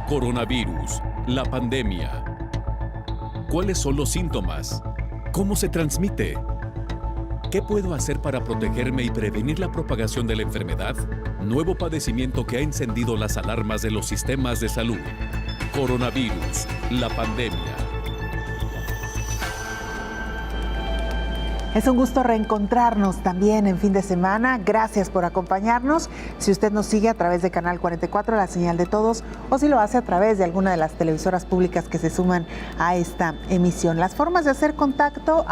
Coronavirus, la pandemia. ¿Cuáles son los síntomas? ¿Cómo se transmite? ¿Qué puedo hacer para protegerme y prevenir la propagación de la enfermedad? Nuevo padecimiento que ha encendido las alarmas de los sistemas de salud. Coronavirus, la pandemia. Es un gusto reencontrarnos también en fin de semana. Gracias por acompañarnos. Si usted nos sigue a través de Canal 44, la señal de todos, o si lo hace a través de alguna de las televisoras públicas que se suman a esta emisión. Las formas de hacer contacto,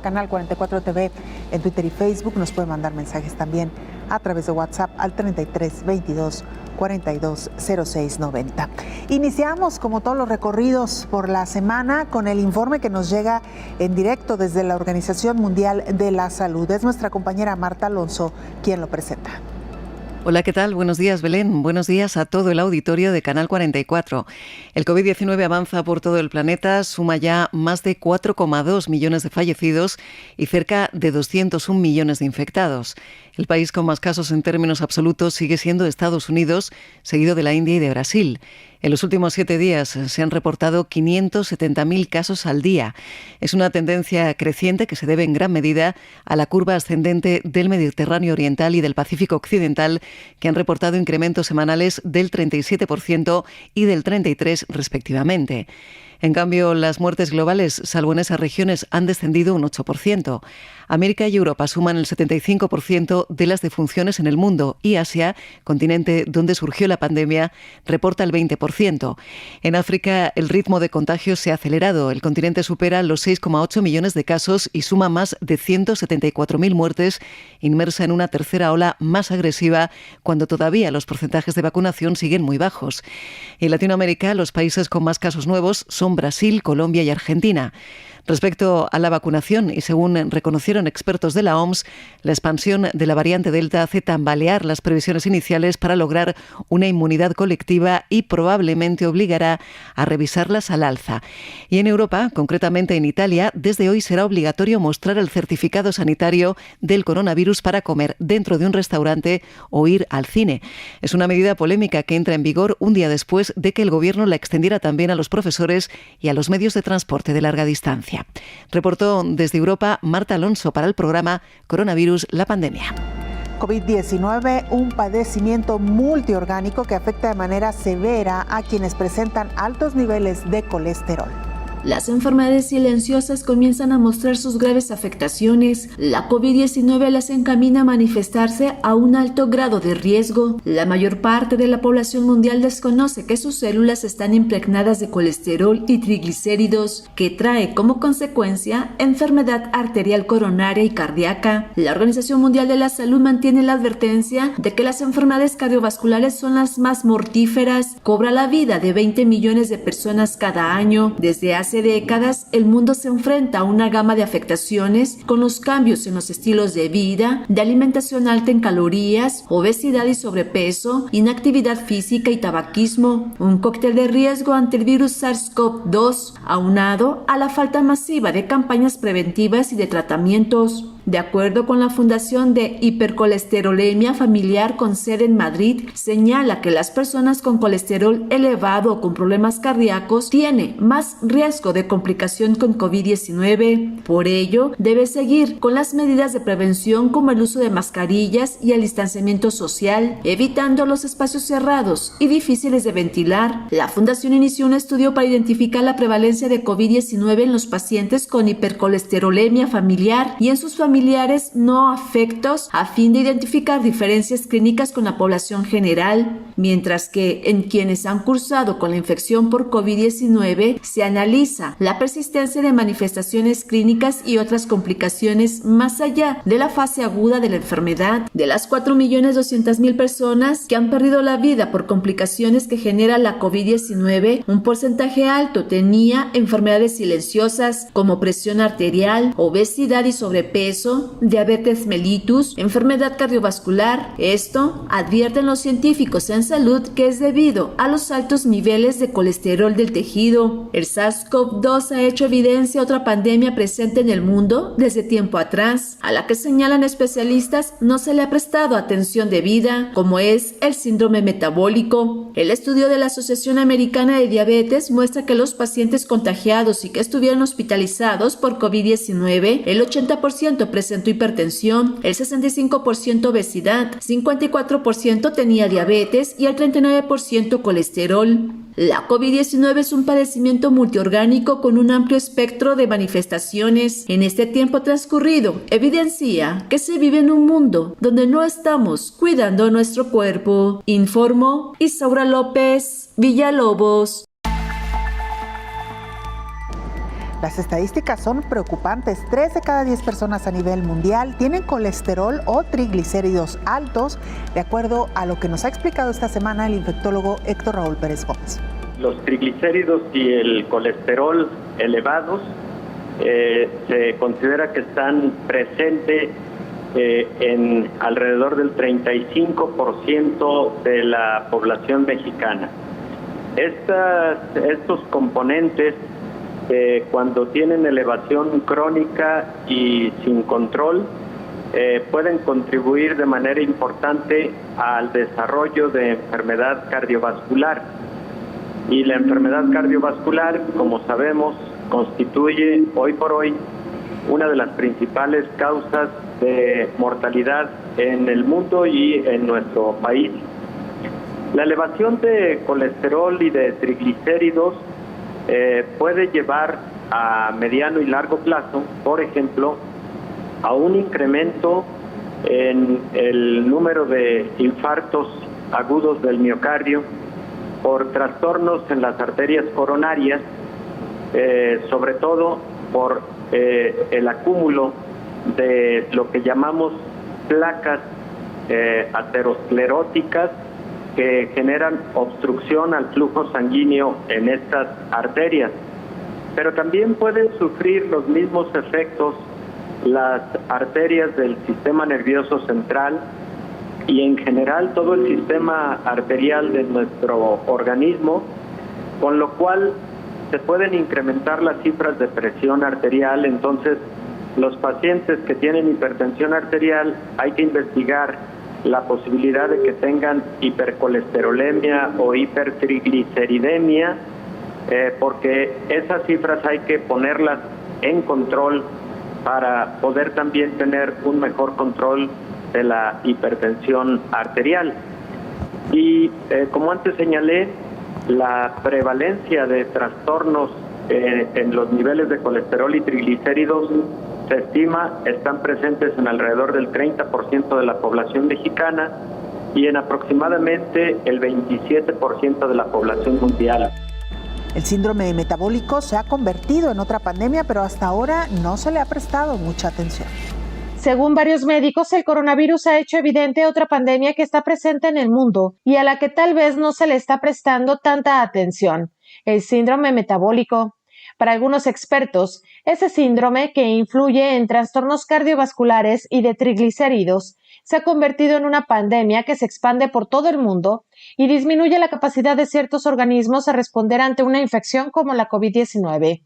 @Canal 44 TV en Twitter y Facebook. Nos puede mandar mensajes también a través de WhatsApp al 33 22 42 06 90. Iniciamos, como todos los recorridos por la semana, con el informe que nos llega en directo desde la Organización Mundial de la Salud. Es nuestra compañera Marta Alonso quien lo presenta. Hola, ¿qué tal? Buenos días, Belén. Buenos días a todo el auditorio de Canal 44. El COVID-19 avanza por todo el planeta, suma ya más de 4,2 millones de fallecidos y cerca de 201 millones de infectados. El país con más casos en términos absolutos sigue siendo Estados Unidos, seguido de la India y de Brasil. En los últimos 7 días se han reportado 570.000 casos al día. Es una tendencia creciente que se debe en gran medida a la curva ascendente del Mediterráneo Oriental y del Pacífico Occidental, que han reportado incrementos semanales del 37% y del 33% respectivamente. En cambio, las muertes globales, salvo en esas regiones, han descendido un 8%. América y Europa suman el 75% de las defunciones en el mundo y Asia, continente donde surgió la pandemia, reporta el 20%. En África, el ritmo de contagio se ha acelerado. El continente supera los 6,8 millones de casos y suma más de 174.000 muertes, inmersa en una tercera ola más agresiva, cuando todavía los porcentajes de vacunación siguen muy bajos. En Latinoamérica, los países con más casos nuevos son Brasil, Colombia y Argentina. Respecto a la vacunación, y según reconocieron expertos de la OMS, la expansión de la variante Delta hace tambalear las previsiones iniciales para lograr una inmunidad colectiva y probablemente obligará a revisarlas al alza. Y en Europa, concretamente en Italia, desde hoy será obligatorio mostrar el certificado sanitario del coronavirus para comer dentro de un restaurante o ir al cine. Es una medida polémica que entra en vigor un día después de que el gobierno la extendiera también a los profesores y a los medios de transporte de larga distancia. Reportó desde Europa Marta Alonso para el programa Coronavirus, la pandemia. COVID-19, un padecimiento multiorgánico que afecta de manera severa a quienes presentan altos niveles de colesterol. Las enfermedades silenciosas comienzan a mostrar sus graves afectaciones. La COVID-19 las encamina a manifestarse a un alto grado de riesgo. La mayor parte de la población mundial desconoce que sus células están impregnadas de colesterol y triglicéridos, que trae como consecuencia enfermedad arterial coronaria y cardíaca. La Organización Mundial de la Salud mantiene la advertencia de que las enfermedades cardiovasculares son las más mortíferas. Cobra la vida de 20 millones de personas cada año. Desde hace décadas, el mundo se enfrenta a una gama de afectaciones con los cambios en los estilos de vida, de alimentación alta en calorías, obesidad y sobrepeso, inactividad física y tabaquismo, un cóctel de riesgo ante el virus SARS-CoV-2, aunado a la falta masiva de campañas preventivas y de tratamientos. De acuerdo con la Fundación de Hipercolesterolemia Familiar con sede en Madrid, señala que las personas con colesterol elevado o con problemas cardíacos tienen más riesgo de complicación con COVID-19. Por ello, debe seguir con las medidas de prevención como el uso de mascarillas y el distanciamiento social, evitando los espacios cerrados y difíciles de ventilar. La Fundación inició un estudio para identificar la prevalencia de COVID-19 en los pacientes con hipercolesterolemia familiar y en sus familiares no afectos a fin de identificar diferencias clínicas con la población general, mientras que en quienes han cursado con la infección por COVID-19 se analiza la persistencia de manifestaciones clínicas y otras complicaciones más allá de la fase aguda de la enfermedad. De las 4.200.000 personas que han perdido la vida por complicaciones que genera la COVID-19, un porcentaje alto tenía enfermedades silenciosas como presión arterial, obesidad y sobrepeso, obeso, diabetes mellitus, enfermedad cardiovascular. Esto, advierten los científicos en salud, que es debido a los altos niveles de colesterol del tejido. El SARS-CoV-2 ha hecho evidencia otra pandemia presente en el mundo desde tiempo atrás, a la que señalan especialistas no se le ha prestado atención debida, como es el síndrome metabólico. El estudio de la Asociación Americana de Diabetes muestra que los pacientes contagiados y que estuvieron hospitalizados por COVID-19, el 80% presentó hipertensión, el 65% obesidad, 54% tenía diabetes y el 39% colesterol. La COVID-19 es un padecimiento multiorgánico con un amplio espectro de manifestaciones. En este tiempo transcurrido, evidencia que se vive en un mundo donde no estamos cuidando nuestro cuerpo. Informó Isaura López Villalobos. Las estadísticas son preocupantes. 3 de cada 10 personas a nivel mundial tienen colesterol o triglicéridos altos, de acuerdo a lo que nos ha explicado esta semana el infectólogo Héctor Raúl Pérez Gómez. Los triglicéridos y el colesterol elevados se considera que están presentes en alrededor del 35% de la población mexicana. Estos componentes, cuando tienen elevación crónica y sin control, pueden contribuir de manera importante al desarrollo de enfermedad cardiovascular. Y la enfermedad cardiovascular, como sabemos, constituye hoy por hoy una de las principales causas de mortalidad en el mundo y en nuestro país. La elevación de colesterol y de triglicéridos puede llevar a mediano y largo plazo, por ejemplo, a un incremento en el número de infartos agudos del miocardio por trastornos en las arterias coronarias, sobre todo por el acúmulo de lo que llamamos placas ateroscleróticas que generan obstrucción al flujo sanguíneo en estas arterias. Pero también pueden sufrir los mismos efectos las arterias del sistema nervioso central y en general todo el sistema arterial de nuestro organismo, con lo cual se pueden incrementar las cifras de presión arterial. Entonces, los pacientes que tienen hipertensión arterial hay que investigar la posibilidad de que tengan hipercolesterolemia o hipertrigliceridemia, porque esas cifras hay que ponerlas en control para poder también tener un mejor control de la hipertensión arterial. Y como antes señalé, la prevalencia de trastornos en los niveles de colesterol y triglicéridos se estima están presentes en alrededor del 30% de la población mexicana y en aproximadamente el 27% de la población mundial. El síndrome metabólico se ha convertido en otra pandemia, pero hasta ahora no se le ha prestado mucha atención. Según varios médicos, el coronavirus ha hecho evidente otra pandemia que está presente en el mundo y a la que tal vez no se le está prestando tanta atención: el síndrome metabólico. Para algunos expertos, ese síndrome, que influye en trastornos cardiovasculares y de triglicéridos, se ha convertido en una pandemia que se expande por todo el mundo y disminuye la capacidad de ciertos organismos a responder ante una infección como la COVID-19.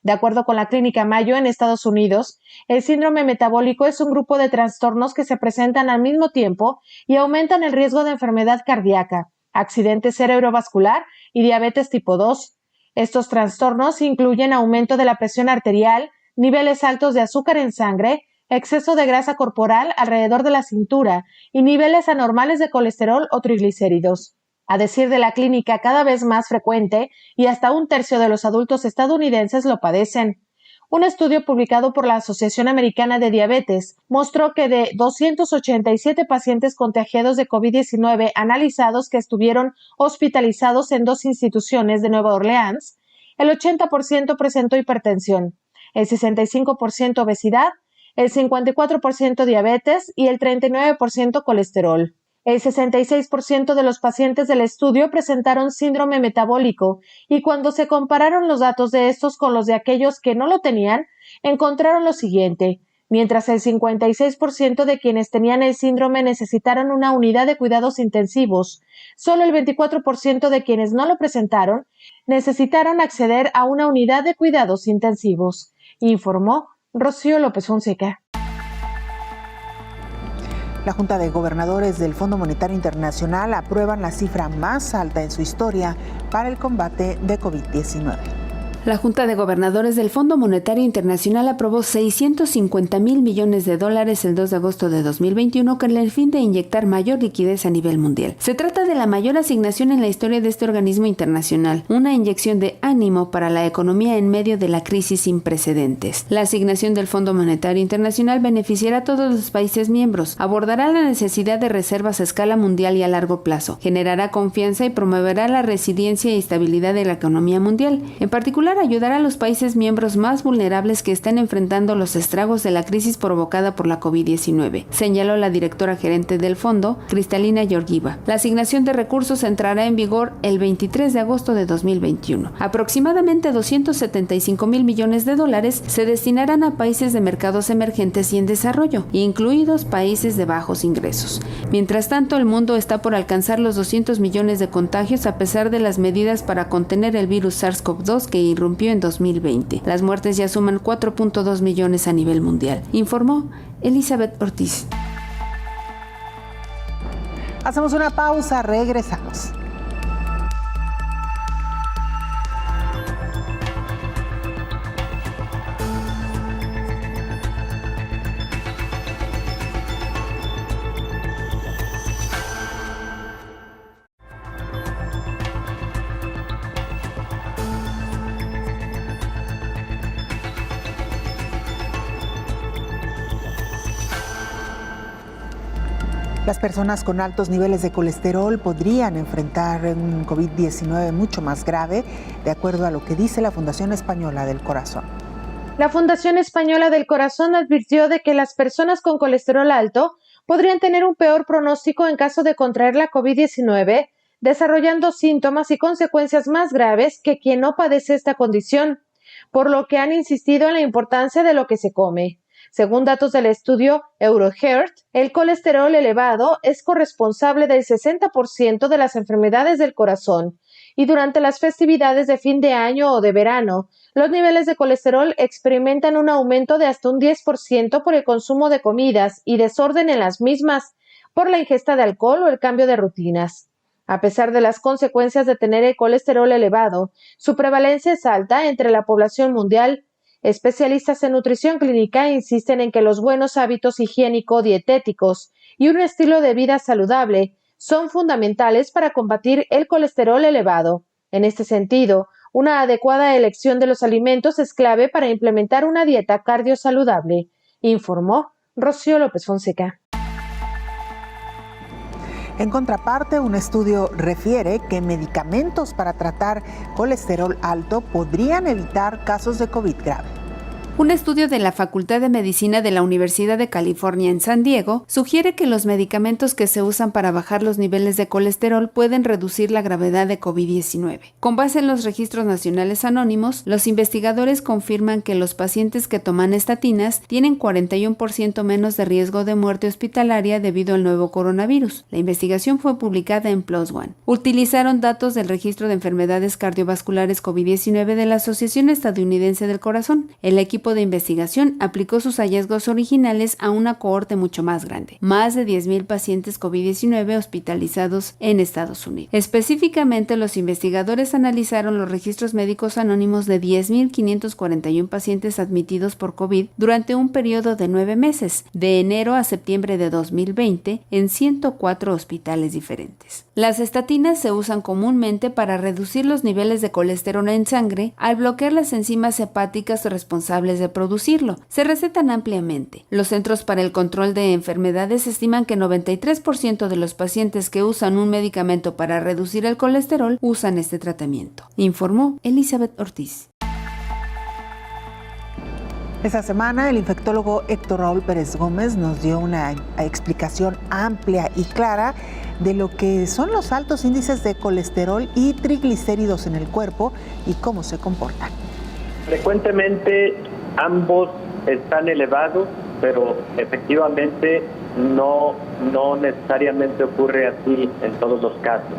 De acuerdo con la Clínica Mayo en Estados Unidos, el síndrome metabólico es un grupo de trastornos que se presentan al mismo tiempo y aumentan el riesgo de enfermedad cardíaca, accidente cerebrovascular y diabetes tipo 2. Estos trastornos incluyen aumento de la presión arterial, niveles altos de azúcar en sangre, exceso de grasa corporal alrededor de la cintura y niveles anormales de colesterol o triglicéridos. A decir de la clínica, cada vez más frecuente y hasta 1/3 de los adultos estadounidenses lo padecen. Un estudio publicado por la Asociación Americana de Diabetes mostró que de 287 pacientes contagiados de COVID-19 analizados que estuvieron hospitalizados en 2 instituciones de Nueva Orleans, el 80% presentó hipertensión, el 65% obesidad, el 54% diabetes y el 39% colesterol. El 66% de los pacientes del estudio presentaron síndrome metabólico y cuando se compararon los datos de estos con los de aquellos que no lo tenían, encontraron lo siguiente: Mientras el 56% de quienes tenían el síndrome necesitaron una unidad de cuidados intensivos, solo el 24% de quienes no lo presentaron necesitaron acceder a una unidad de cuidados intensivos, informó Rocío López Fonseca. La Junta de Gobernadores del Fondo Monetario Internacional aprueban la cifra más alta en su historia para el combate de COVID-19. La Junta de Gobernadores del Fondo Monetario Internacional aprobó $650 mil millones el 2 de agosto de 2021 con el fin de inyectar mayor liquidez a nivel mundial. Se trata de la mayor asignación en la historia de este organismo internacional, una inyección de ánimo para la economía en medio de la crisis sin precedentes. La asignación del Fondo Monetario Internacional beneficiará a todos los países miembros, abordará la necesidad de reservas a escala mundial y a largo plazo, generará confianza y promoverá la resiliencia y estabilidad de la economía mundial. En particular, ayudará a los países miembros más vulnerables que están enfrentando los estragos de la crisis provocada por la COVID-19, señaló la directora gerente del fondo, Cristalina Georgieva. La asignación de recursos entrará en vigor el 23 de agosto de 2021. Aproximadamente $275 mil millones se destinarán a países de mercados emergentes y en desarrollo, incluidos países de bajos ingresos. Mientras tanto, el mundo está por alcanzar los 200 millones de contagios a pesar de las medidas para contener el virus SARS-CoV-2 que irrumpió en 2020. Las muertes ya suman 4.2 millones a nivel mundial, informó Elizabeth Ortiz. Hacemos una pausa, regresamos. Las personas con altos niveles de colesterol podrían enfrentar un COVID-19 mucho más grave, de acuerdo a lo que dice la Fundación Española del Corazón. La Fundación Española del Corazón advirtió de que las personas con colesterol alto podrían tener un peor pronóstico en caso de contraer la COVID-19, desarrollando síntomas y consecuencias más graves que quien no padece esta condición, por lo que han insistido en la importancia de lo que se come. Según datos del estudio EuroHeart, el colesterol elevado es corresponsable del 60% de las enfermedades del corazón y durante las festividades de fin de año o de verano, los niveles de colesterol experimentan un aumento de hasta un 10% por el consumo de comidas y desorden en las mismas, por la ingesta de alcohol o el cambio de rutinas. A pesar de las consecuencias de tener el colesterol elevado, su prevalencia es alta entre la población mundial. Especialistas en nutrición clínica insisten en que los buenos hábitos higiénico-dietéticos y un estilo de vida saludable son fundamentales para combatir el colesterol elevado. En este sentido, una adecuada elección de los alimentos es clave para implementar una dieta cardiosaludable, informó Rocío López Fonseca. En contraparte, un estudio refiere que medicamentos para tratar colesterol alto podrían evitar casos de COVID grave. Un estudio de la Facultad de Medicina de la Universidad de California en San Diego sugiere que los medicamentos que se usan para bajar los niveles de colesterol pueden reducir la gravedad de COVID-19. Con base en los registros nacionales anónimos, los investigadores confirman que los pacientes que toman estatinas tienen 41% menos de riesgo de muerte hospitalaria debido al nuevo coronavirus. La investigación fue publicada en PLOS ONE. Utilizaron datos del registro de enfermedades cardiovasculares COVID-19 de la Asociación Estadounidense del Corazón. El equipo de investigación aplicó sus hallazgos originales a una cohorte mucho más grande, más de 10,000 pacientes COVID-19 hospitalizados en Estados Unidos. Específicamente, los investigadores analizaron los registros médicos anónimos de 10,541 pacientes admitidos por COVID durante un periodo de 9 meses, de enero a septiembre de 2020, en 104 hospitales diferentes. Las estatinas se usan comúnmente para reducir los niveles de colesterol en sangre al bloquear las enzimas hepáticas responsables de producirlo. Se recetan ampliamente. Los Centros para el Control de Enfermedades estiman que 93% de los pacientes que usan un medicamento para reducir el colesterol usan este tratamiento, informó Elizabeth Ortiz. Esta semana, el infectólogo Héctor Raúl Pérez Gómez nos dio una explicación amplia y clara de lo que son los altos índices de colesterol y triglicéridos en el cuerpo y cómo se comportan. Frecuentemente ambos están elevados pero efectivamente no necesariamente ocurre así en todos los casos.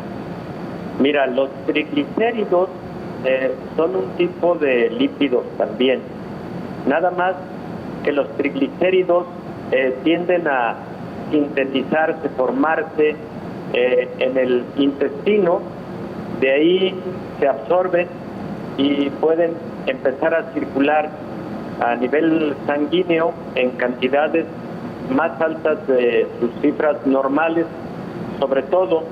Mira, los triglicéridos son un tipo de lípidos también. Nada más que los triglicéridos tienden a sintetizarse, formarse en el intestino, de ahí se absorben y pueden empezar a circular a nivel sanguíneo en cantidades más altas de sus cifras normales, sobre todo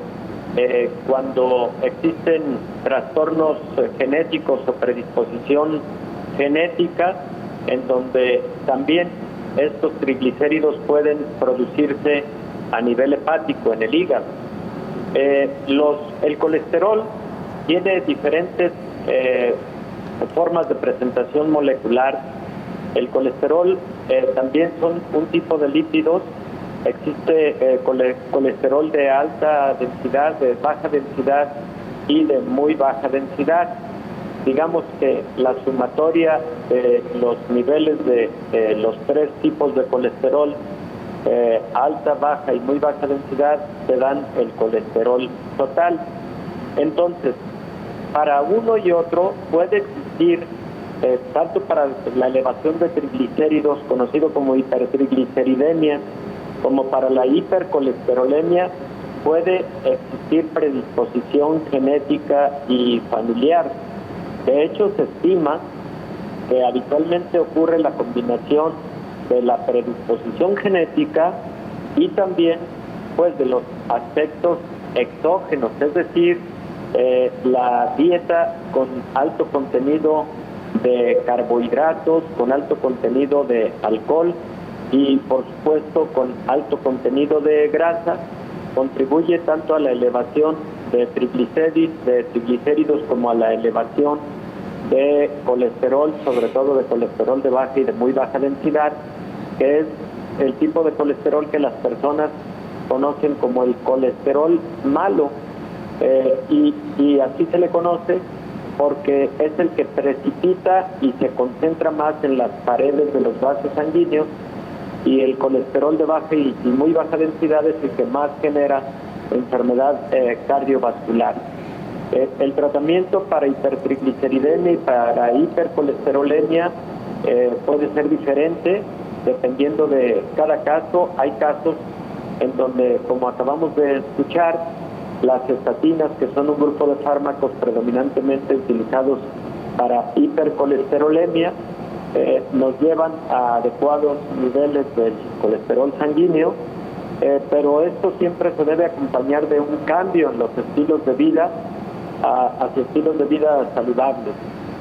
cuando existen trastornos genéticos o predisposición genética, en donde también estos triglicéridos pueden producirse a nivel hepático, en el hígado. El colesterol tiene diferentes formas de presentación molecular. El colesterol también son un tipo de lípidos. Existe colesterol de alta densidad, de baja densidad y de muy baja densidad. Digamos que la sumatoria de los niveles de los tres tipos de colesterol, alta, baja y muy baja densidad, te dan el colesterol total. Entonces, para uno y otro puede existir, tanto para la elevación de triglicéridos, conocido como hipertrigliceridemia, como para la hipercolesterolemia, puede existir predisposición genética y familiar. De hecho, se estima que habitualmente ocurre la combinación de la predisposición genética y también pues de los aspectos exógenos, es decir, la dieta con alto contenido de carbohidratos, con alto contenido de alcohol y por supuesto con alto contenido de grasa, contribuye tanto a la elevación de triglicéridos como a la elevación de colesterol, sobre todo de colesterol de baja y de muy baja densidad, que es el tipo de colesterol que las personas conocen como el colesterol malo, y así se le conoce porque es el que precipita y se concentra más en las paredes de los vasos sanguíneos, y el colesterol de baja y muy baja densidad es el que más genera enfermedad cardiovascular. El tratamiento para hipertrigliceridemia y para hipercolesterolemia puede ser diferente dependiendo de cada caso. Hay casos en donde, como acabamos de escuchar, las estatinas, que son un grupo de fármacos predominantemente utilizados para hipercolesterolemia, nos llevan a adecuados niveles del colesterol sanguíneo, pero esto siempre se debe acompañar de un cambio en los estilos de vida hacia estilos de vida saludables.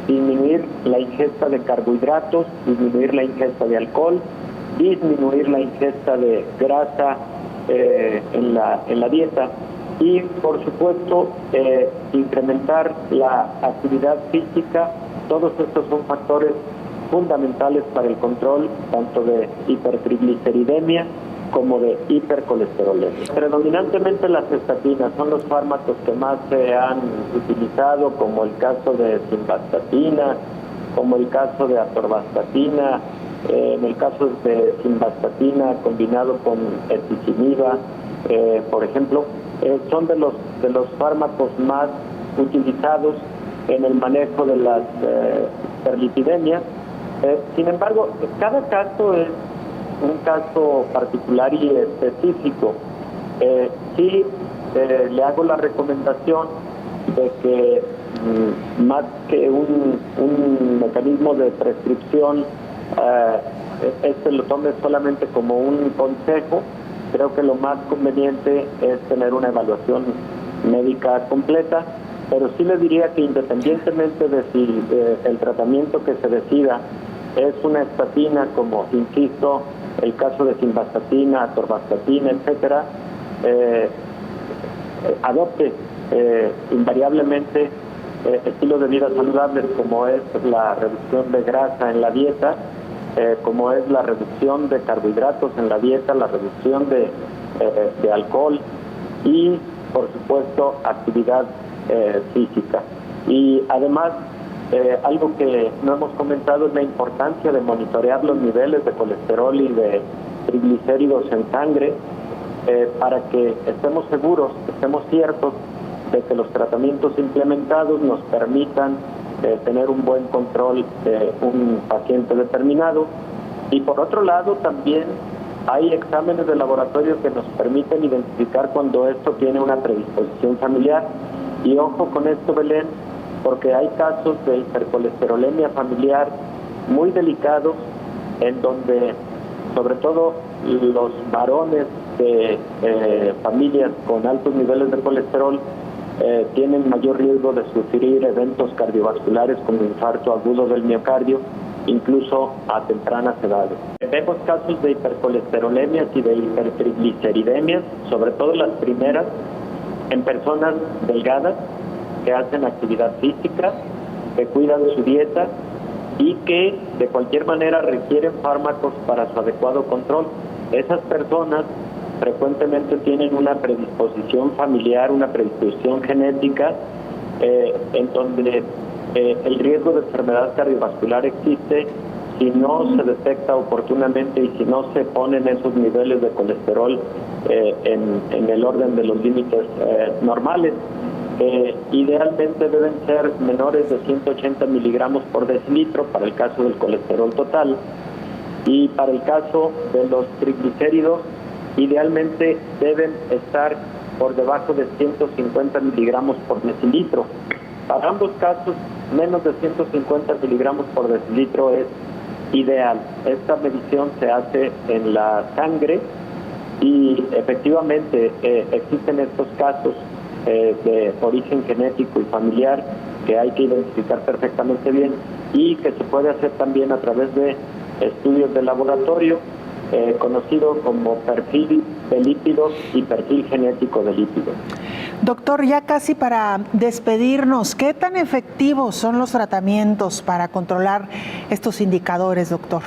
Disminuir la ingesta de carbohidratos, disminuir la ingesta de alcohol, disminuir la ingesta de grasa en la dieta y, por supuesto, incrementar la actividad física. Todos estos son factores fundamentales para el control tanto de hipertrigliceridemia como de hipercolesterolemia. Predominantemente las estatinas son los fármacos que más se han utilizado, como el caso de simvastatina, como el caso de atorvastatina. En el caso de simvastatina combinado con ezetimiba, por ejemplo, son de los fármacos más utilizados en el manejo de las hiperlipidemias. Sin embargo, cada caso es un caso particular y específico. Sí, le hago la recomendación de que más que un mecanismo de prescripción, lo tome solamente como un consejo. Creo que lo más conveniente es tener una evaluación médica completa, pero sí le diría que independientemente de si el tratamiento que se decida es una estatina, como insisto, el caso de simvastatina, atorvastatina, etcétera, adopte invariablemente estilos de vida saludables, como es la reducción de grasa en la dieta, como es la reducción de carbohidratos en la dieta, la reducción de alcohol y, por supuesto, actividad física. Y además, algo que no hemos comentado es la importancia de monitorear los niveles de colesterol y de triglicéridos en sangre para que estemos seguros, estemos ciertos de que los tratamientos implementados nos permitan tener un buen control de un paciente determinado. Y por otro lado también hay exámenes de laboratorio que nos permiten identificar cuando esto tiene una predisposición familiar. Y ojo con esto, Belén, porque hay casos de hipercolesterolemia familiar muy delicados en donde sobre todo los varones de familias con altos niveles de colesterol tienen mayor riesgo de sufrir eventos cardiovasculares como infarto agudo del miocardio, incluso a tempranas edades. Vemos casos de hipercolesterolemias y de hipertrigliceridemias, sobre todo las primeras, en personas delgadas que hacen actividad física, que cuidan su dieta y que de cualquier manera requieren fármacos para su adecuado control. Esas personas frecuentemente tienen una predisposición familiar, una predisposición genética, en donde el riesgo de enfermedad cardiovascular existe si no se detecta oportunamente y si no se ponen esos niveles de colesterol en el orden de los límites normales. Idealmente deben ser menores de 180 miligramos por decilitro para el caso del colesterol total, y para el caso de los triglicéridos idealmente deben estar por debajo de 150 miligramos por decilitro. Para ambos casos, menos de 150 miligramos por decilitro es ideal. Esta medición se hace en la sangre y efectivamente existen estos casos de origen genético y familiar que hay que identificar perfectamente bien y que se puede hacer también a través de estudios de laboratorio conocido como perfil de lípidos y perfil genético de lípidos. Doctor, ya casi para despedirnos, ¿qué tan efectivos son los tratamientos para controlar estos indicadores, doctor?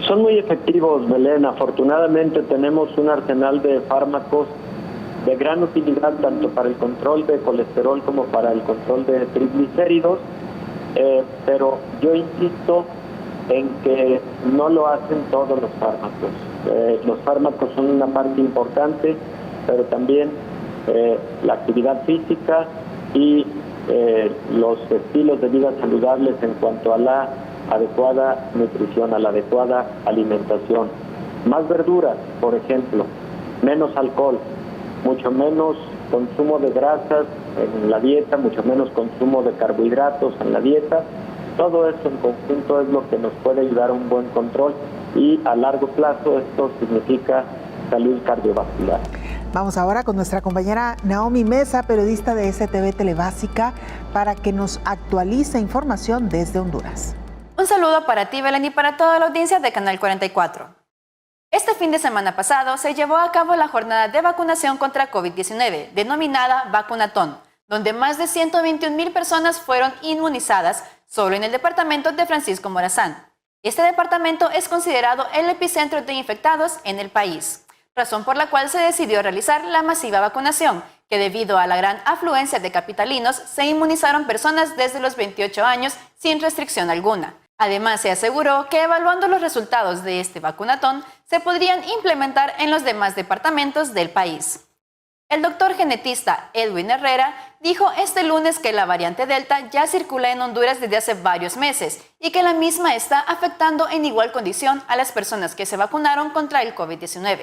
Son muy efectivos, Belén. Afortunadamente tenemos un arsenal de fármacos de gran utilidad tanto para el control de colesterol como para el control de triglicéridos, pero yo insisto en que no lo hacen todos los fármacos. Los fármacos son una parte importante, pero también la actividad física y los estilos de vida saludables en cuanto a la adecuada nutrición, a la adecuada alimentación. Más verduras, por ejemplo, menos alcohol, mucho menos consumo de grasas en la dieta, mucho menos consumo de carbohidratos en la dieta. Todo esto en conjunto es lo que nos puede ayudar a un buen control y a largo plazo esto significa salud cardiovascular. Vamos ahora con nuestra compañera Naomi Mesa, periodista de STV Telebásica, para que nos actualice información desde Honduras. Un saludo para ti, Belén, y para toda la audiencia de Canal 44. Este fin de semana pasado se llevó a cabo la jornada de vacunación contra COVID-19, denominada Vacunatón, donde más de 121,000 personas fueron inmunizadas solo en el departamento de Francisco Morazán. Este departamento es considerado el epicentro de infectados en el país, razón por la cual se decidió realizar la masiva vacunación, que debido a la gran afluencia de capitalinos se inmunizaron personas desde los 28 años sin restricción alguna. Además, se aseguró que evaluando los resultados de este vacunatón, se podrían implementar en los demás departamentos del país. El doctor genetista Edwin Herrera dijo este lunes que la variante Delta ya circula en Honduras desde hace varios meses y que la misma está afectando en igual condición a las personas que se vacunaron contra el COVID-19.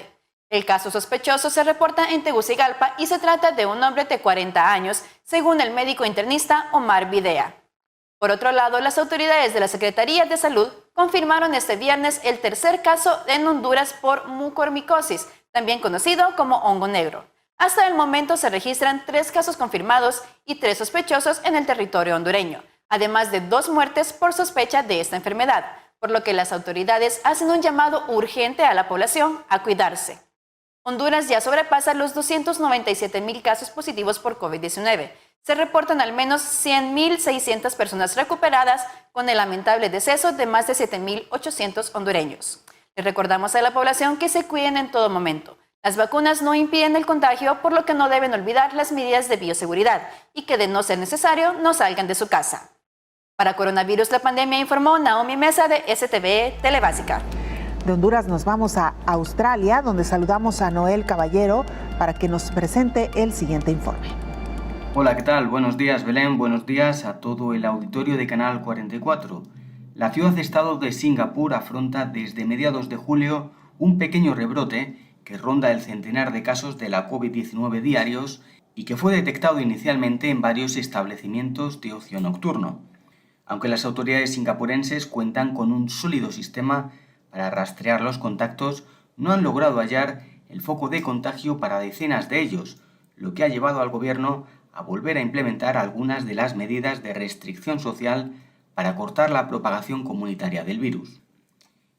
El caso sospechoso se reporta en Tegucigalpa y se trata de un hombre de 40 años, según el médico internista Omar Videa. Por otro lado, las autoridades de la Secretaría de Salud confirmaron este viernes el tercer caso en Honduras por mucormicosis, también conocido como hongo negro. Hasta el momento se registran 3 casos confirmados y 3 sospechosos en el territorio hondureño, además de 2 muertes por sospecha de esta enfermedad, por lo que las autoridades hacen un llamado urgente a la población a cuidarse. Honduras ya sobrepasa los 297,000 casos positivos por COVID-19. Se reportan al menos 100,600 personas recuperadas, con el lamentable deceso de más de 7,800 hondureños. Les recordamos a la población que se cuiden en todo momento. Las vacunas no impiden el contagio, por lo que no deben olvidar las medidas de bioseguridad y que, de no ser necesario, no salgan de su casa. Para Coronavirus la Pandemia informó Naomi Mesa de STV Telebásica. De Honduras nos vamos a Australia, donde saludamos a Noel Caballero para que nos presente el siguiente informe. Hola, ¿qué tal? Buenos días, Belén. Buenos días a todo el auditorio de Canal 44. La ciudad-estado de Singapur afronta desde mediados de julio un pequeño rebrote que ronda el centenar de casos de la COVID-19 diarios y que fue detectado inicialmente en varios establecimientos de ocio nocturno. Aunque las autoridades singapurenses cuentan con un sólido sistema para rastrear los contactos, no han logrado hallar el foco de contagio para decenas de ellos, lo que ha llevado al gobierno a volver a implementar algunas de las medidas de restricción social para cortar la propagación comunitaria del virus.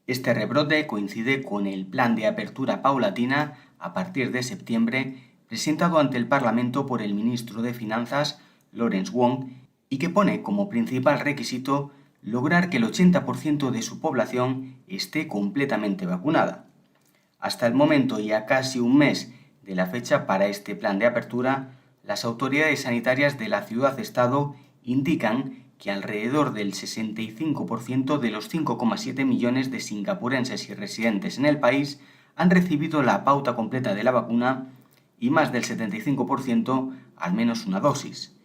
Este rebrote coincide con el plan de apertura paulatina a partir de septiembre presentado ante el Parlamento por el ministro de Finanzas, Lawrence Wong, y que pone como principal requisito lograr que el 80% de su población esté completamente vacunada. Hasta el momento y a casi un mes de la fecha para este plan de apertura, las autoridades sanitarias de la ciudad-estado indican que alrededor del 65% de los 5,7 millones de singapurenses y residentes en el país han recibido la pauta completa de la vacuna y más del 75% al menos una dosis.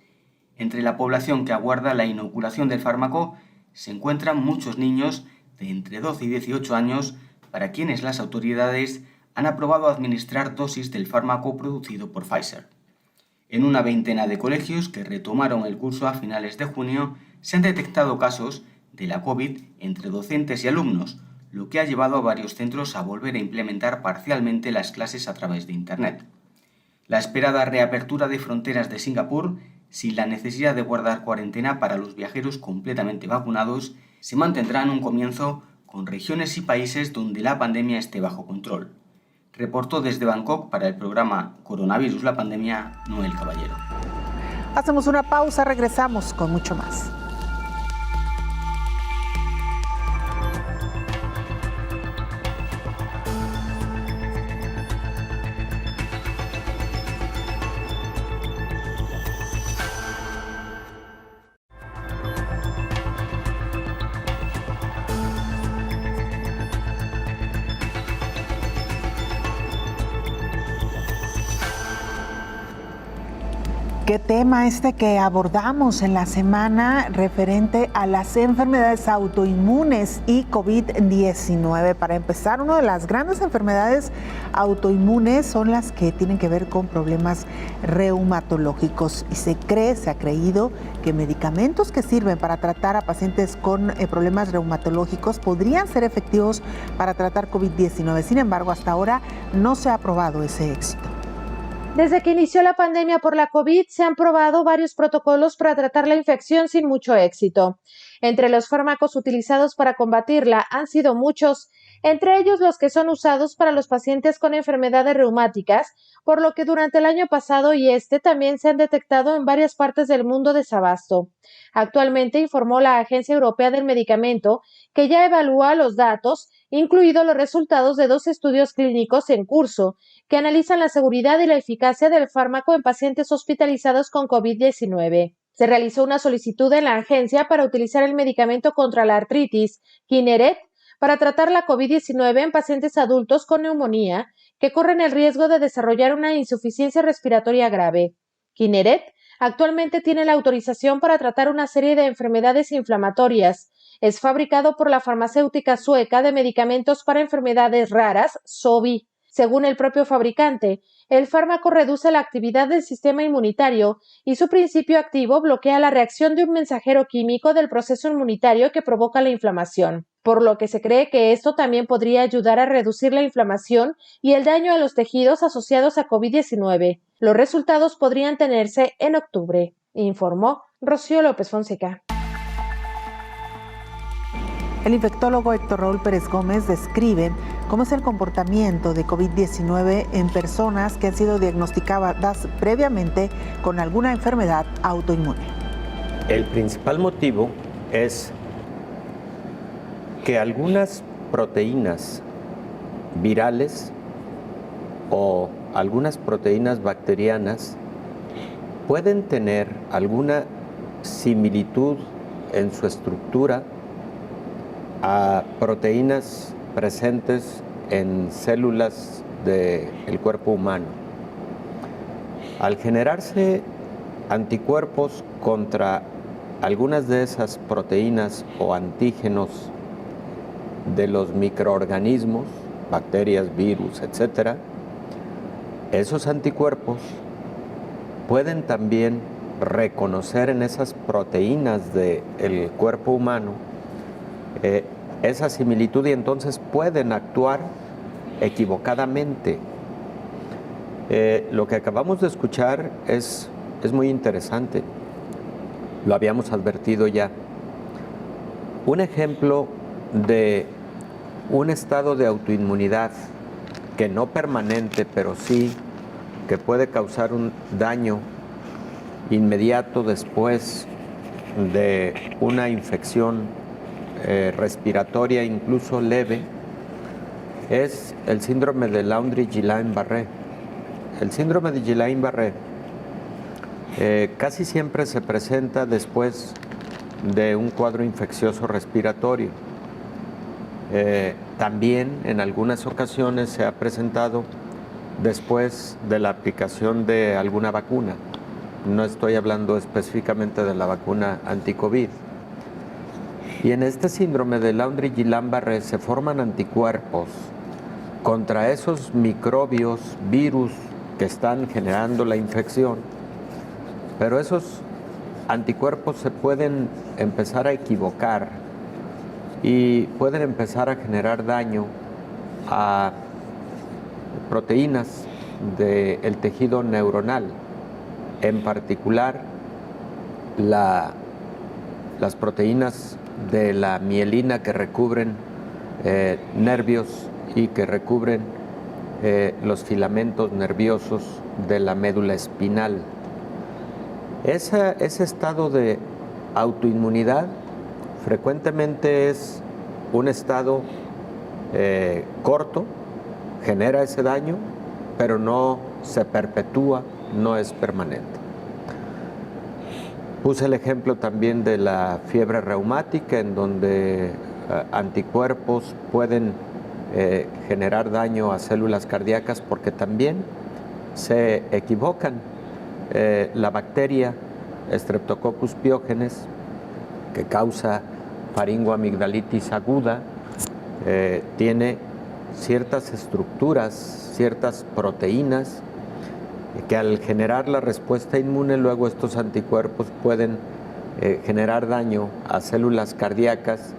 Entre la población que aguarda la inoculación del fármaco se encuentran muchos niños de entre 12 y 18 años para quienes las autoridades han aprobado administrar dosis del fármaco producido por Pfizer. En una veintena de colegios que retomaron el curso a finales de junio se han detectado casos de la COVID entre docentes y alumnos, lo que ha llevado a varios centros a volver a implementar parcialmente las clases a través de Internet. La esperada reapertura de fronteras de Singapur, sin la necesidad de guardar cuarentena para los viajeros completamente vacunados, se mantendrá en un comienzo con regiones y países donde la pandemia esté bajo control. Reportó desde Bangkok para el programa Coronavirus la Pandemia, Noel Caballero. Hacemos una pausa, regresamos con mucho más. ¿Qué tema este que abordamos en la semana referente a las enfermedades autoinmunes y COVID-19? Para empezar, una de las grandes enfermedades autoinmunes son las que tienen que ver con problemas reumatológicos y se ha creído que medicamentos que sirven para tratar a pacientes con problemas reumatológicos podrían ser efectivos para tratar COVID-19. Sin embargo, hasta ahora no se ha probado ese éxito. Desde que inició la pandemia por la COVID, se han probado varios protocolos para tratar la infección sin mucho éxito. Entre los fármacos utilizados para combatirla han sido muchos, entre ellos los que son usados para los pacientes con enfermedades reumáticas, por lo que durante el año pasado y también se han detectado en varias partes del mundo desabasto. Actualmente informó la Agencia Europea del Medicamento que ya evalúa los datos, incluidos los resultados de 2 estudios clínicos en curso, que analizan la seguridad y la eficacia del fármaco en pacientes hospitalizados con COVID-19. Se realizó una solicitud en la agencia para utilizar el medicamento contra la artritis, Kineret, para tratar la COVID-19 en pacientes adultos con neumonía que corren el riesgo de desarrollar una insuficiencia respiratoria grave. Kineret actualmente tiene la autorización para tratar una serie de enfermedades inflamatorias. Es fabricado por la farmacéutica sueca de medicamentos para enfermedades raras, Sobi. Según el propio fabricante, el fármaco reduce la actividad del sistema inmunitario y su principio activo bloquea la reacción de un mensajero químico del proceso inmunitario que provoca la inflamación, por lo que se cree que esto también podría ayudar a reducir la inflamación y el daño a los tejidos asociados a COVID-19. Los resultados podrían tenerse en octubre, informó Rocío López Fonseca. El infectólogo Héctor Raúl Pérez Gómez describe cómo es el comportamiento de COVID-19 en personas que han sido diagnosticadas previamente con alguna enfermedad autoinmune. El principal motivo es que algunas proteínas virales o algunas proteínas bacterianas pueden tener alguna similitud en su estructura a proteínas presentes en células del cuerpo humano. Al generarse anticuerpos contra algunas de esas proteínas o antígenos de los microorganismos, bacterias, virus, etc., esos anticuerpos pueden también reconocer en esas proteínas del cuerpo humano esa similitud y entonces pueden actuar equivocadamente. Lo que acabamos de escuchar es muy interesante. Lo habíamos advertido ya. Un ejemplo de un estado de autoinmunidad que no permanente, pero sí que puede causar un daño inmediato después de una infección respiratoria, incluso leve, es el síndrome de Landry-Guillain-Barré. El síndrome de Guillain-Barré casi siempre se presenta después de un cuadro infeccioso respiratorio. También en algunas ocasiones se ha presentado después de la aplicación de alguna vacuna. No estoy hablando específicamente de la vacuna anti-COVID. Y en este síndrome de Landry-Guillain-Barré se forman anticuerpos contra esos microbios, virus que están generando la infección, pero esos anticuerpos se pueden empezar a equivocar y pueden empezar a generar daño a proteínas del tejido neuronal, en particular las proteínas de la mielina que recubren nervios y que recubren los filamentos nerviosos de la médula espinal. Ese estado de autoinmunidad frecuentemente es un estado corto, genera ese daño, pero no se perpetúa, no es permanente. Puse el ejemplo también de la fiebre reumática, en donde anticuerpos pueden generar daño a células cardíacas porque también se equivocan. La bacteria Streptococcus pyogenes, que causa faringoamigdalitis aguda, tiene ciertas estructuras, ciertas proteínas que al generar la respuesta inmune, luego estos anticuerpos pueden generar daño a células cardíacas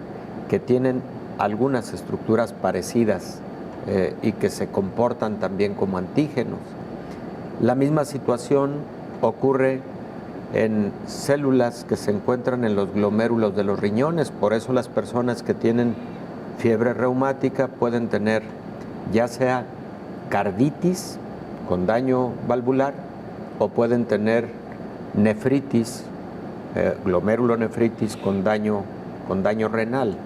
que tienen algunas estructuras parecidas y que se comportan también como antígenos. La misma situación ocurre en células que se encuentran en los glomérulos de los riñones, por eso las personas que tienen fiebre reumática pueden tener ya sea carditis con daño valvular o pueden tener nefritis, glomerulonefritis con daño renal,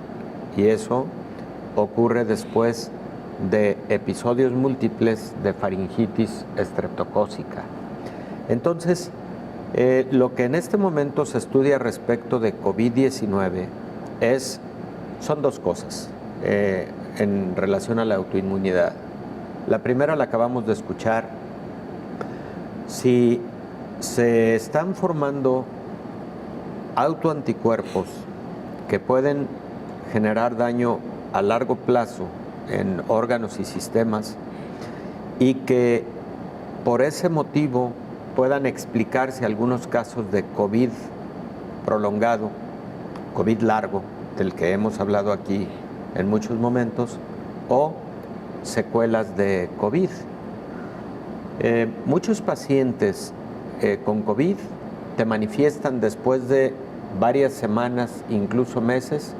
y eso ocurre después de episodios múltiples de faringitis estreptocócica. Entonces, lo que en este momento se estudia respecto de COVID-19 son dos cosas en relación a la autoinmunidad. La primera la acabamos de escuchar. Si se están formando autoanticuerpos que pueden generar daño a largo plazo en órganos y sistemas y que por ese motivo puedan explicarse algunos casos de COVID prolongado, COVID largo, del que hemos hablado aquí en muchos momentos, o secuelas de COVID. Muchos pacientes con COVID te manifiestan después de varias semanas, incluso meses,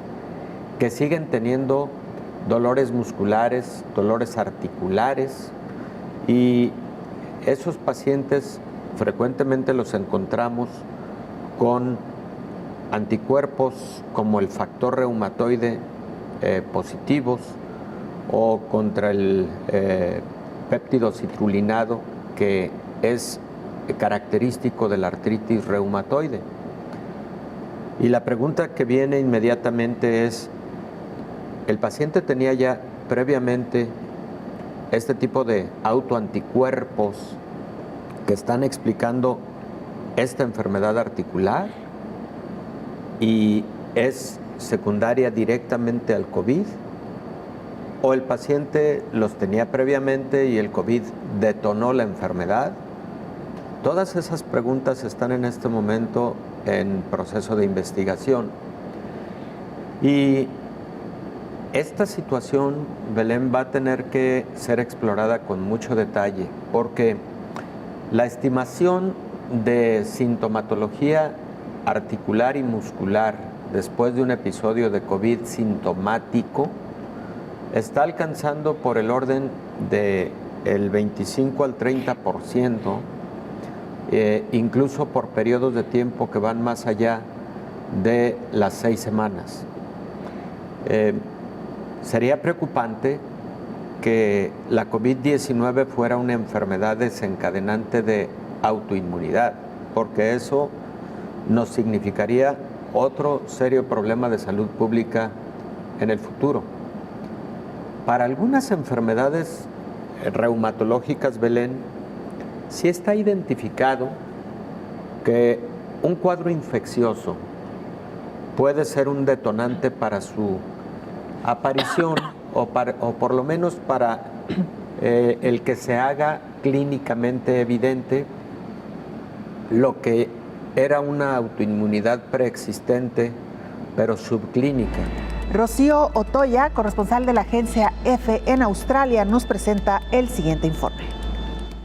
que siguen teniendo dolores musculares, dolores articulares, y esos pacientes frecuentemente los encontramos con anticuerpos como el factor reumatoide positivos o contra el péptido citrulinado, que es característico de la artritis reumatoide. Y la pregunta que viene inmediatamente es, ¿el paciente tenía ya previamente este tipo de autoanticuerpos que están explicando esta enfermedad articular y es secundaria directamente al COVID? ¿O el paciente los tenía previamente y el COVID detonó la enfermedad? Todas esas preguntas están en este momento en proceso de investigación. Y esta situación, Belén, va a tener que ser explorada con mucho detalle, porque la estimación de sintomatología articular y muscular después de un episodio de COVID sintomático está alcanzando por el orden del 25 al 30%, incluso por periodos de tiempo que van más allá de las 6 semanas. Sería preocupante que la COVID-19 fuera una enfermedad desencadenante de autoinmunidad, porque eso nos significaría otro serio problema de salud pública en el futuro. Para algunas enfermedades reumatológicas, Belén, sí está identificado que un cuadro infeccioso puede ser un detonante para su aparición o por lo menos para el que se haga clínicamente evidente lo que era una autoinmunidad preexistente pero subclínica. Rocío Otoya, corresponsal de la agencia EFE en Australia, nos presenta el siguiente informe.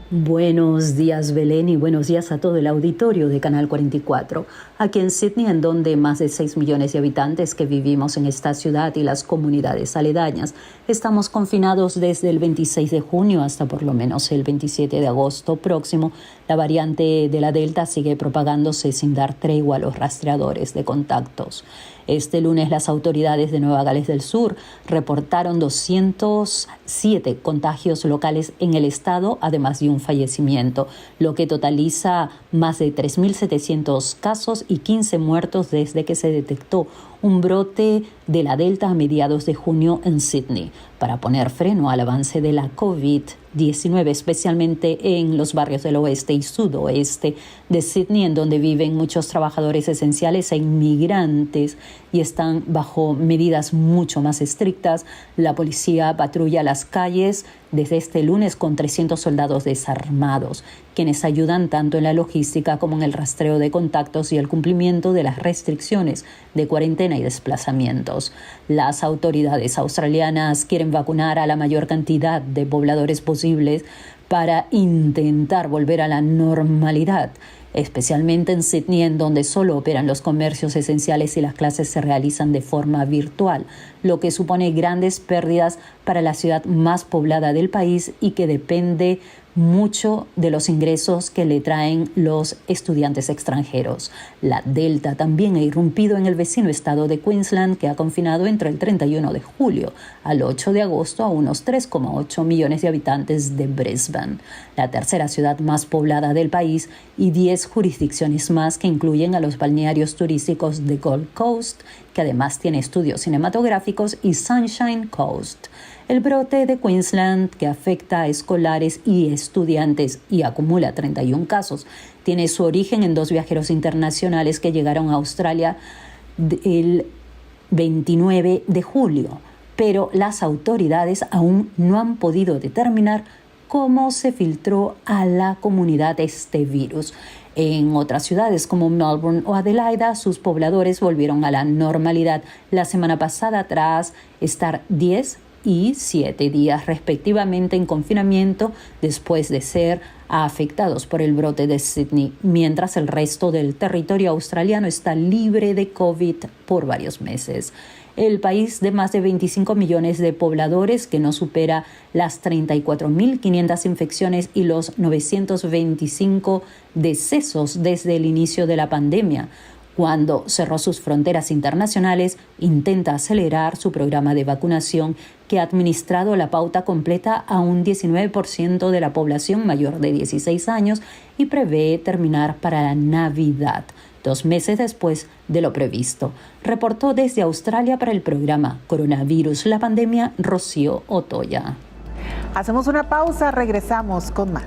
Buenos días, Belén, y buenos días a todo el auditorio de Canal 44. Aquí en Sydney, en donde más de 6 millones de habitantes que vivimos en esta ciudad y las comunidades aledañas, estamos confinados desde el 26 de junio hasta por lo menos el 27 de agosto próximo. La variante de la Delta sigue propagándose sin dar tregua a los rastreadores de contactos. Este lunes las autoridades de Nueva Gales del Sur reportaron 207 contagios locales en el estado, además de un fallecimiento, lo que totaliza más de 3.700 casos y 15 muertos desde que se detectó un brote de la Delta a mediados de junio en Sydney. Para poner freno al avance de la COVID-19, especialmente en los barrios del oeste y sudoeste de Sydney, en donde viven muchos trabajadores esenciales e inmigrantes y están bajo medidas mucho más estrictas, la policía patrulla las calles desde este lunes con 300 soldados desarmados, quienes ayudan tanto en la logística como en el rastreo de contactos y el cumplimiento de las restricciones de cuarentena y desplazamientos. Las autoridades australianas quieren vacunar a la mayor cantidad de pobladores posibles para intentar volver a la normalidad, especialmente en Sydney, en donde solo operan los comercios esenciales y las clases se realizan de forma virtual, lo que supone grandes pérdidas para la ciudad más poblada del país y que depende mucho de los ingresos que le traen los estudiantes extranjeros. La Delta también ha irrumpido en el vecino estado de Queensland, que ha confinado entre el 31 de julio al 8 de agosto a unos 3,8 millones de habitantes de Brisbane, la tercera ciudad más poblada del país, y 10 jurisdicciones más que incluyen a los balnearios turísticos de Gold Coast, que además tiene estudios cinematográficos, y Sunshine Coast. El brote de Queensland, que afecta a escolares y estudiantes y acumula 31 casos, tiene su origen en 2 viajeros internacionales que llegaron a Australia el 29 de julio, pero las autoridades aún no han podido determinar cómo se filtró a la comunidad este virus. En otras ciudades como Melbourne o Adelaida, sus pobladores volvieron a la normalidad la semana pasada tras estar 10 y 7 días respectivamente en confinamiento después de ser afectados por el brote de Sydney, mientras el resto del territorio australiano está libre de COVID por varios meses. El país de más de 25 millones de pobladores, que no supera las 34.500 infecciones y los 925 decesos desde el inicio de la pandemia, cuando cerró sus fronteras internacionales, intenta acelerar su programa de vacunación que ha administrado la pauta completa a un 19% de la población mayor de 16 años y prevé terminar para la Navidad. 2 meses después de lo previsto. Reportó desde Australia para el programa Coronavirus, la pandemia, Rocío Otoya. Hacemos una pausa, regresamos con más.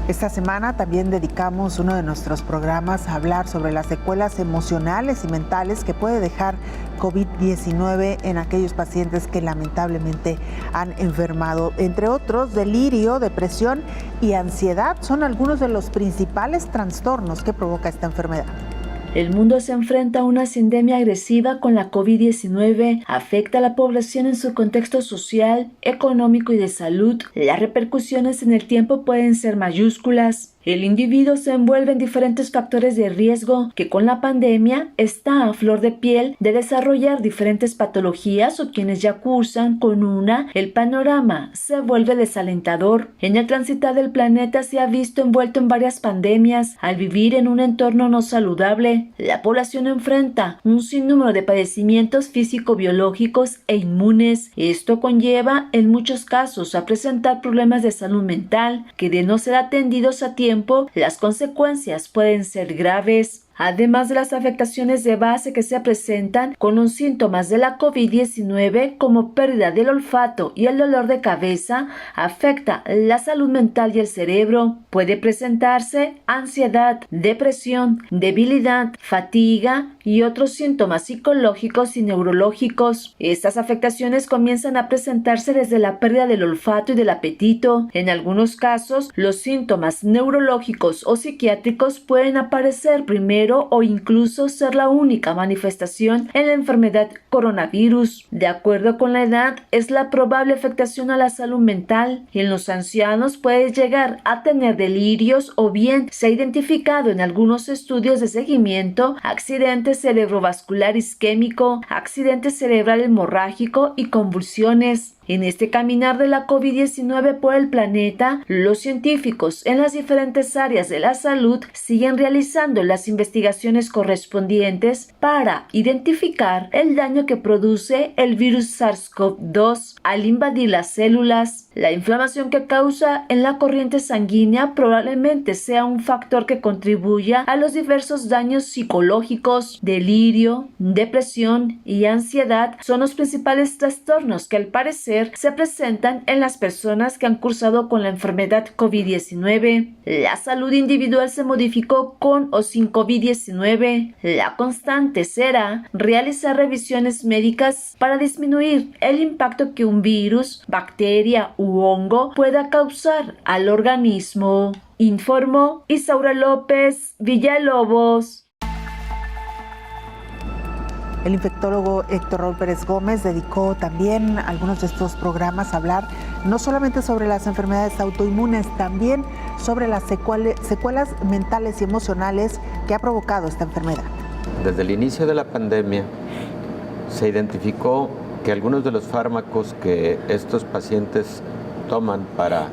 Esta semana también dedicamos uno de nuestros programas a hablar sobre las secuelas emocionales y mentales que puede dejar COVID-19 en aquellos pacientes que lamentablemente han enfermado. Entre otros, delirio, depresión y ansiedad son algunos de los principales trastornos que provoca esta enfermedad. El mundo se enfrenta a una sindemia agresiva con la COVID-19, afecta a la población en su contexto social, económico y de salud. Las repercusiones en el tiempo pueden ser mayúsculas. El individuo se envuelve en diferentes factores de riesgo que con la pandemia está a flor de piel de desarrollar diferentes patologías o quienes ya cursan con una, el panorama se vuelve desalentador. En el transitar del planeta se ha visto envuelto en varias pandemias. Al vivir en un entorno no saludable, la población enfrenta un sinnúmero de padecimientos físico-biológicos e inmunes. Esto conlleva en muchos casos a presentar problemas de salud mental que de no ser atendidos a tiempo, las consecuencias pueden ser graves. Además de las afectaciones de base que se presentan con los síntomas de la COVID-19 como pérdida del olfato y el dolor de cabeza, afecta la salud mental y el cerebro. Puede presentarse ansiedad, depresión, debilidad, fatiga y otros síntomas psicológicos y neurológicos. Estas afectaciones comienzan a presentarse desde la pérdida del olfato y del apetito. En algunos casos, los síntomas neurológicos o psiquiátricos pueden aparecer primero o incluso ser la única manifestación en la enfermedad coronavirus. De acuerdo con la edad, es la probable afectación a la salud mental. En los ancianos puede llegar a tener delirios o bien se ha identificado en algunos estudios de seguimiento accidente cerebrovascular isquémico, accidente cerebral hemorrágico y convulsiones. En este caminar de la COVID-19 por el planeta, los científicos en las diferentes áreas de la salud siguen realizando las investigaciones correspondientes para identificar el daño que produce el virus SARS-CoV-2 al invadir las células. La inflamación que causa en la corriente sanguínea probablemente sea un factor que contribuya a los diversos daños psicológicos. Delirio, depresión y ansiedad son los principales trastornos que al parecer se presentan en las personas que han cursado con la enfermedad COVID-19. La salud individual se modificó con o sin COVID-19. La constante será realizar revisiones médicas para disminuir el impacto que un virus, bacteria u hongo pueda causar al organismo. Informó Isaura López Villalobos. El infectólogo Héctor Raúl Pérez Gómez dedicó también algunos de estos programas a hablar no solamente sobre las enfermedades autoinmunes, también sobre las secuelas mentales y emocionales que ha provocado esta enfermedad. Desde el inicio de la pandemia se identificó que algunos de los fármacos que estos pacientes toman para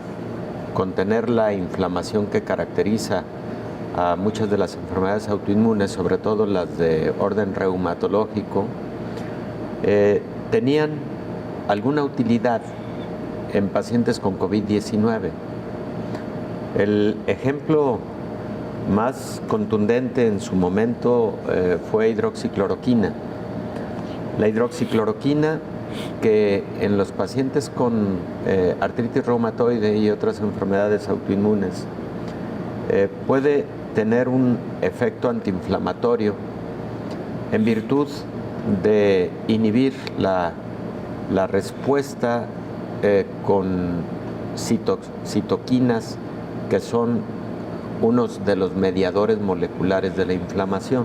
contener la inflamación que caracteriza a muchas de las enfermedades autoinmunes, sobre todo las de orden reumatológico, tenían alguna utilidad en pacientes con COVID-19. El ejemplo más contundente en su momento fue hidroxicloroquina. La hidroxicloroquina, que en los pacientes con artritis reumatoide y otras enfermedades autoinmunes puede tener un efecto antiinflamatorio en virtud de inhibir la respuesta con citoquinas, que son unos de los mediadores moleculares de la inflamación.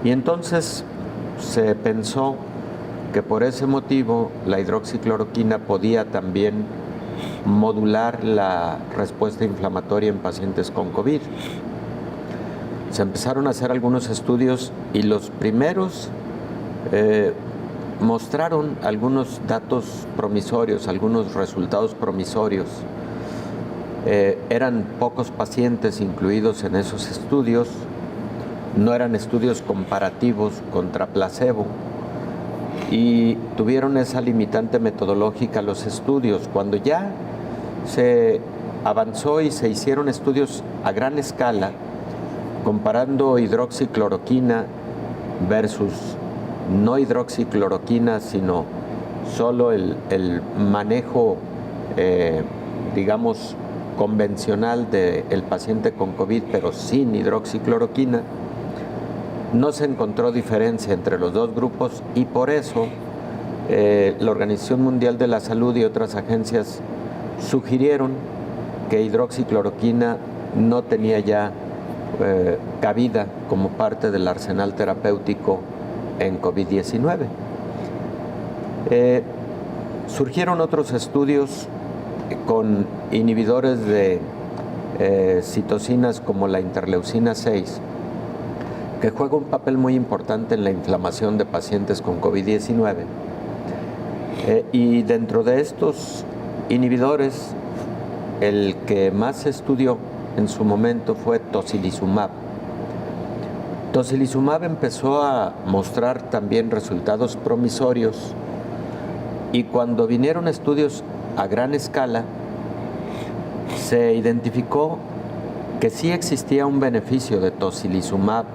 Y entonces se pensó que por ese motivo la hidroxicloroquina podía también modular la respuesta inflamatoria en pacientes con COVID. Se empezaron a hacer algunos estudios y los primeros mostraron algunos datos promisorios, algunos resultados promisorios. Eran pocos pacientes incluidos en esos estudios, no eran estudios comparativos contra placebo y tuvieron esa limitante metodológica los estudios. Cuando ya se avanzó y se hicieron estudios a gran escala, comparando hidroxicloroquina versus no hidroxicloroquina, sino solo el manejo, digamos, convencional del paciente con COVID, pero sin hidroxicloroquina, no se encontró diferencia entre los dos grupos y por eso la Organización Mundial de la Salud y otras agencias sugirieron que hidroxicloroquina no tenía ya cabida como parte del arsenal terapéutico en COVID-19. Surgieron otros estudios con inhibidores de citocinas como la interleucina 6, que juega un papel muy importante en la inflamación de pacientes con COVID-19. Y dentro de estos inhibidores, el que más se estudió en su momento fue tocilizumab. Tocilizumab empezó a mostrar también resultados promisorios y cuando vinieron estudios a gran escala, se identificó que sí existía un beneficio de tocilizumab,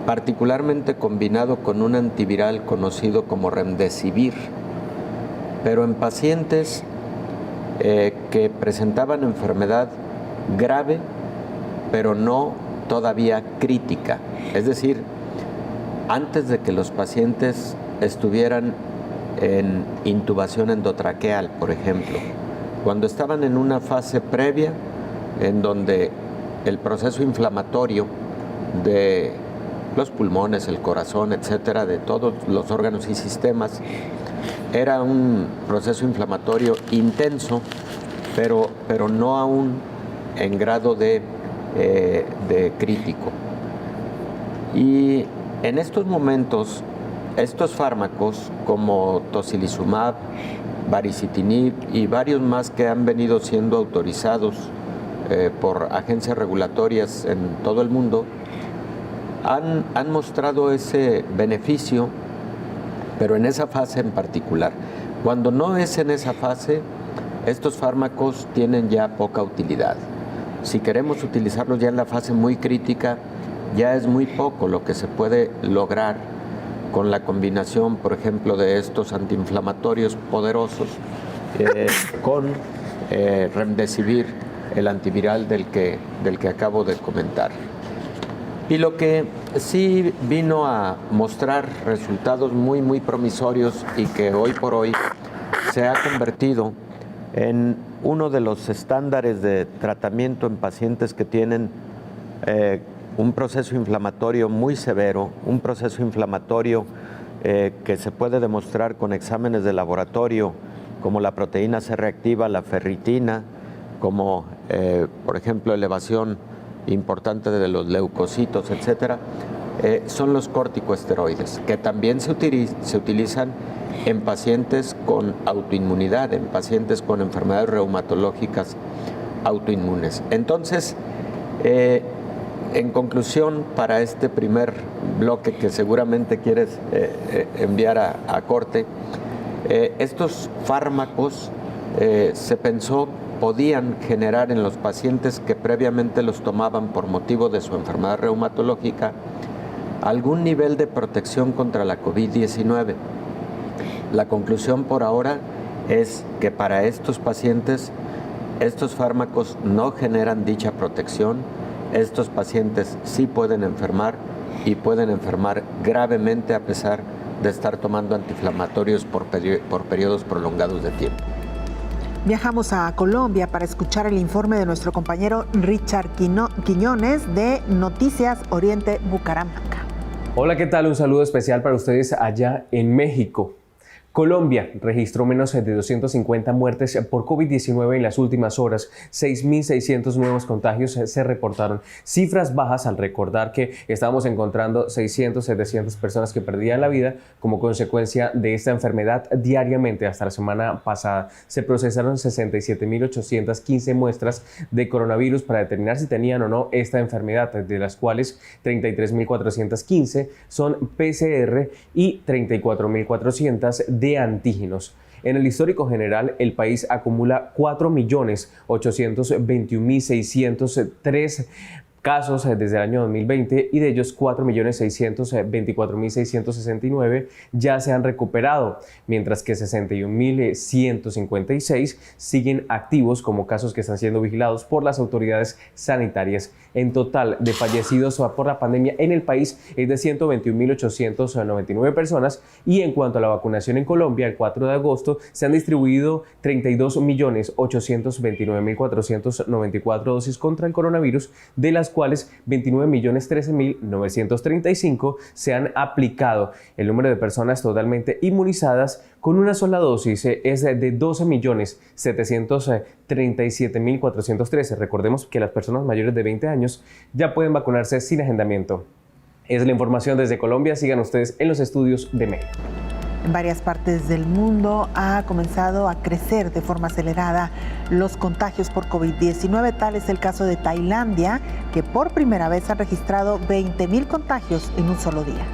particularmente combinado con un antiviral conocido como remdesivir, pero en pacientes que presentaban enfermedad grave, pero no todavía crítica. Es decir, antes de que los pacientes estuvieran en intubación endotraqueal, por ejemplo, cuando estaban en una fase previa en donde el proceso inflamatorio de los pulmones, el corazón, etcétera, de todos los órganos y sistemas, era un proceso inflamatorio intenso, pero no aún en grado de crítico. Y en estos momentos, estos fármacos como tocilizumab, baricitinib y varios más que han venido siendo autorizados por agencias regulatorias en todo el mundo, han mostrado ese beneficio, pero en esa fase en particular. Cuando no es en esa fase, estos fármacos tienen ya poca utilidad. Si queremos utilizarlos ya en la fase muy crítica, ya es muy poco lo que se puede lograr con la combinación, por ejemplo, de estos antiinflamatorios poderosos con remdesivir, el antiviral del que acabo de comentar. Y lo que sí vino a mostrar resultados muy, muy promisorios y que hoy por hoy se ha convertido en uno de los estándares de tratamiento en pacientes que tienen un proceso inflamatorio muy severo, un proceso inflamatorio que se puede demostrar con exámenes de laboratorio como la proteína C reactiva, la ferritina, como por ejemplo elevación importante de los leucocitos, etcétera, son los corticosteroides, que también se utilizan en pacientes con autoinmunidad, en pacientes con enfermedades reumatológicas autoinmunes. Entonces, en conclusión, para este primer bloque que seguramente quieres enviar a corte, estos fármacos se pensó podían generar en los pacientes que previamente los tomaban por motivo de su enfermedad reumatológica algún nivel de protección contra la COVID-19. La conclusión por ahora es que para estos pacientes estos fármacos no generan dicha protección. Estos pacientes sí pueden enfermar y pueden enfermar gravemente a pesar de estar tomando antiinflamatorios por periodos prolongados de tiempo. Viajamos a Colombia para escuchar el informe de nuestro compañero Richard Quiñones de Noticias Oriente Bucaramanga. Hola, ¿qué tal? Un saludo especial para ustedes allá en México. Colombia registró menos de 250 muertes por COVID-19 en las últimas horas. 6.600 nuevos contagios se reportaron. Cifras bajas al recordar que estábamos encontrando 600, 700 personas que perdían la vida como consecuencia de esta enfermedad diariamente. Hasta la semana pasada se procesaron 67.815 muestras de coronavirus para determinar si tenían o no esta enfermedad, de las cuales 33.415 son PCR y 34.400 de antígenos. En el histórico general, el país acumula 4.821.603 casos desde el año 2020 y de ellos 4.624.669 ya se han recuperado, mientras que 61.156 siguen activos como casos que están siendo vigilados por las autoridades sanitarias. En total de fallecidos por la pandemia en el país es de 121.899 personas y en cuanto a la vacunación en Colombia, el 4 de agosto se han distribuido 32.829.494 dosis contra el coronavirus, de las cuales 29.013.935 se han aplicado. El número de personas totalmente inmunizadas con una sola dosis es de 12.737.413. Recordemos que las personas mayores de 20 años ya pueden vacunarse sin agendamiento. Es la información desde Colombia. Sigan ustedes en los estudios de México. En varias partes del mundo ha comenzado a crecer de forma acelerada los contagios por COVID-19. Tal es el caso de Tailandia, que por primera vez ha registrado 20.000 contagios en un solo día.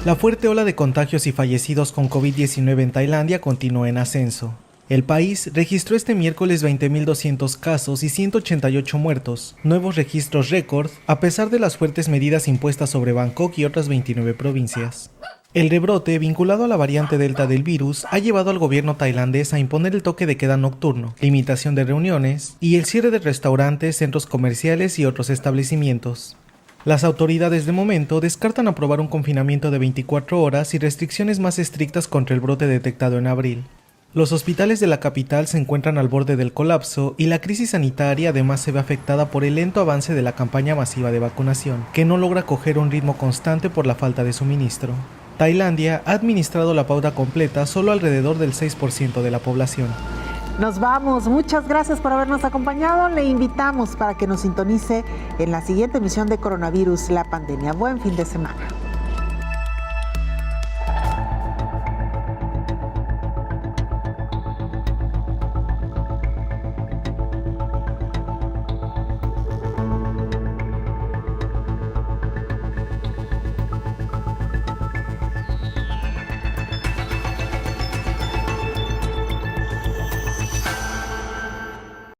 La fuerte ola de contagios y fallecidos con COVID-19 en Tailandia continúa en ascenso. El país registró este miércoles 20.200 casos y 188 muertos, nuevos registros récord, a pesar de las fuertes medidas impuestas sobre Bangkok y otras 29 provincias. El rebrote, vinculado a la variante Delta del virus, ha llevado al gobierno tailandés a imponer el toque de queda nocturno, limitación de reuniones y el cierre de restaurantes, centros comerciales y otros establecimientos. Las autoridades de momento descartan aprobar un confinamiento de 24 horas y restricciones más estrictas contra el brote detectado en abril. Los hospitales de la capital se encuentran al borde del colapso y la crisis sanitaria además se ve afectada por el lento avance de la campaña masiva de vacunación, que no logra coger un ritmo constante por la falta de suministro. Tailandia ha administrado la pauta completa solo alrededor del 6% de la población. Nos vamos. Muchas gracias por habernos acompañado. Le invitamos para que nos sintonice en la siguiente emisión de Coronavirus, la pandemia. Buen fin de semana.